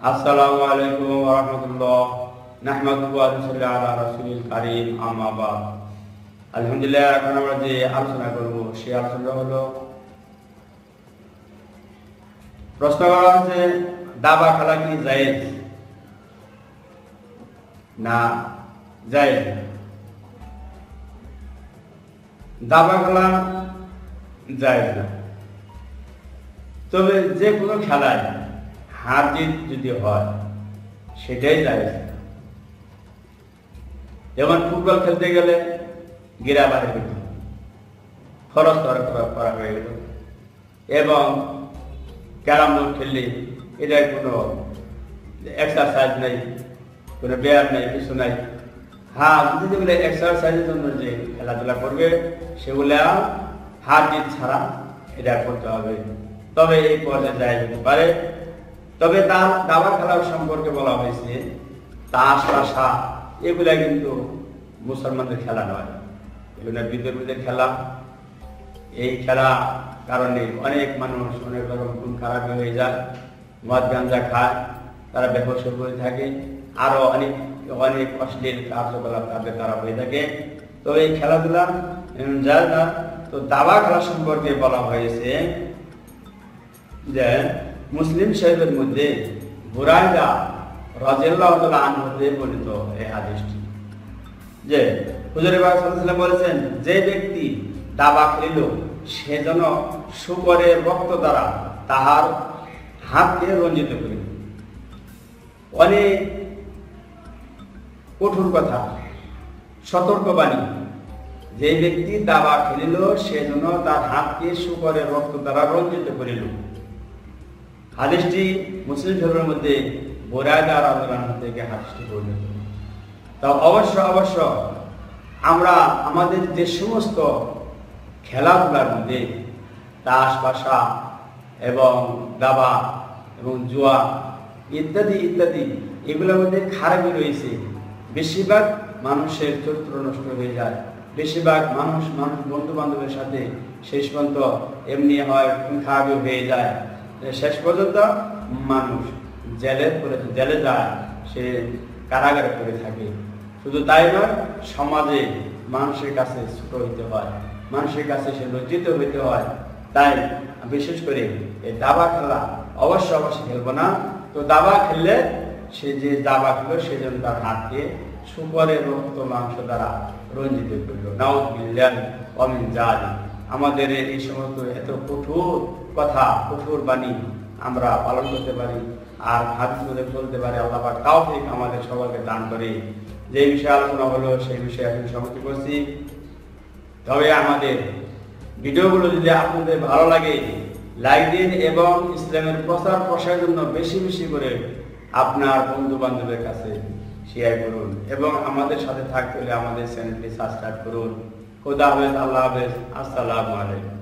আসসালামু আলাইকুম ওয়া রাহমাতুল্লাহ। নাহমাদুহু ওয়া নুসাল্লি আলা রাসূলিল কারীম, আম্মা বাদ। আলহামদুলিল্লাহ, এখন আমরা যে আলোচনা করব সেই আলোচনা হলো, প্রশ্ন করা হচ্ছে দাবা খেলা কি জায়েজ না জায়েজ? দাবা খেলা জায়েজ না, তবে যে কোনো খেলায় হার জিত যদি হয় সেটাই জায়েজ। যেমন ফুটবল খেলতে গেলে গিরা বাড়ি হইত, খরচ করা হয়ে গেল, এবং ক্যারাম বোর্ড খেললে এটার কোনো এক্সারসাইজ নেই, কোনো ব্যায়াম নেই, কিছু নাই। হ্যাঁ, যদি যেগুলো এক্সারসাইজের জন্য যে খেলাধুলা করবে সেগুলা হার জিত ছাড়া এটা করতে হবে, তবে এই পর্যায়ে জায়েজ হতে পারে। তবে তার দাবা খেলার সম্পর্কে বলা হয়েছে তাস পাশা এগুলা কিন্তু মুসলমানদের খেলা নয়, এগুলো বিধর্মীদের খেলা। এই খেলা কারণে অনেক মানুষ অনেক রকম খুন খারাপ হয়ে যায়, মদ গাঞ্জা খায়, তারা বেহুশ হয়ে থাকে, আরো অনেক অনেক অশ্লীল কার্যকলাপ তাদের দ্বারা হয়ে থাকে। তো এই খেলাধুলা যায় না। তো দাবা খেলা সম্পর্কে বলা হয়েছে যে মুসলিম শরীফের মধ্যে বুরাইদা রাদিয়াল্লাহু তাআলা আনহু হতে বর্ণিত এই হাদিসটি, যে হুজুর পাক সাল্লাল্লাহু আলাইহি ওয়াসাল্লাম বলেছেন, যে ব্যক্তি দাবা খেলিল সে যেন শুকরের রক্ত দ্বারা তাহার হাতকে রঞ্জিত করিল। অনেক কঠোর কথা, সতর্কবাণী, যে ব্যক্তি দাবা খেলিল সে যেন তার হাতকে শুকরের রক্ত দ্বারা রঞ্জিত করিল। হাদিসটি মুসলিম শরীফের মধ্যে বুরায়দা রাদিয়াল্লাহু আনহু থেকে হাদিসটি বর্ণিত। তা অবশ্য আমরা আমাদের যে সমস্ত খেলাধুলার মধ্যে তাস পাশা এবং দাবা এবং জুয়া ইত্যাদি ইত্যাদি এগুলোর মধ্যে খারাপই রয়েছে। বেশিরভাগ মানুষের চরিত্র নষ্ট হয়ে যায়, বেশিরভাগ মানুষ বন্ধু বান্ধবের সাথে শেষ পর্যন্ত এমনি হয়, খারাপই হয়ে যায়, শেষ পর্যন্ত মানুষ জেলে যায়, সে কারাগারে পড়ে থাকে। শুধু তাই নয়, সমাজে মানুষের কাছে ছোট হইতে হয়, মানুষের কাছে সে লজ্জিত হইতে হয়। তাই বিশেষ করে এই দাবা খেলা অবশ্যই খেলবো না। তো দাবা খেললে সে যে দাবা খেলো সে যেন তার হাতকে শুকরের রক্ত মাংস দ্বারা রঞ্জিত করলো। নাউযুবিল্লাহি ওয়া মিন যালিক। আমাদের এই সমস্ত এত কঠোর কথা, কঠোর বাণী আমরা পালন করতে পারি আর হাদিস মধ্যে চলতে পারি। আল্লাহ পাক তাওফিক আমাদের সবাইকে দান করে। যে বিষয়ে আলোচনা হলো সেই বিষয়ে এখন সমাপ্তি করছি। তবে আমাদের ভিডিওগুলো যদি আপনাদের ভালো লাগে লাইক দিন এবং ইসলামের প্রচার প্রসারের জন্য বেশি বেশি করে আপনার বন্ধু বান্ধবের কাছে শেয়ার করুন এবং আমাদের সাথে থাকতে হলে আমাদের চ্যানেলটি সাবস্ক্রাইব করুন। খোদা হাফেজ, আল্লাহ হাফেজ, আসসালামু আলাইকুম।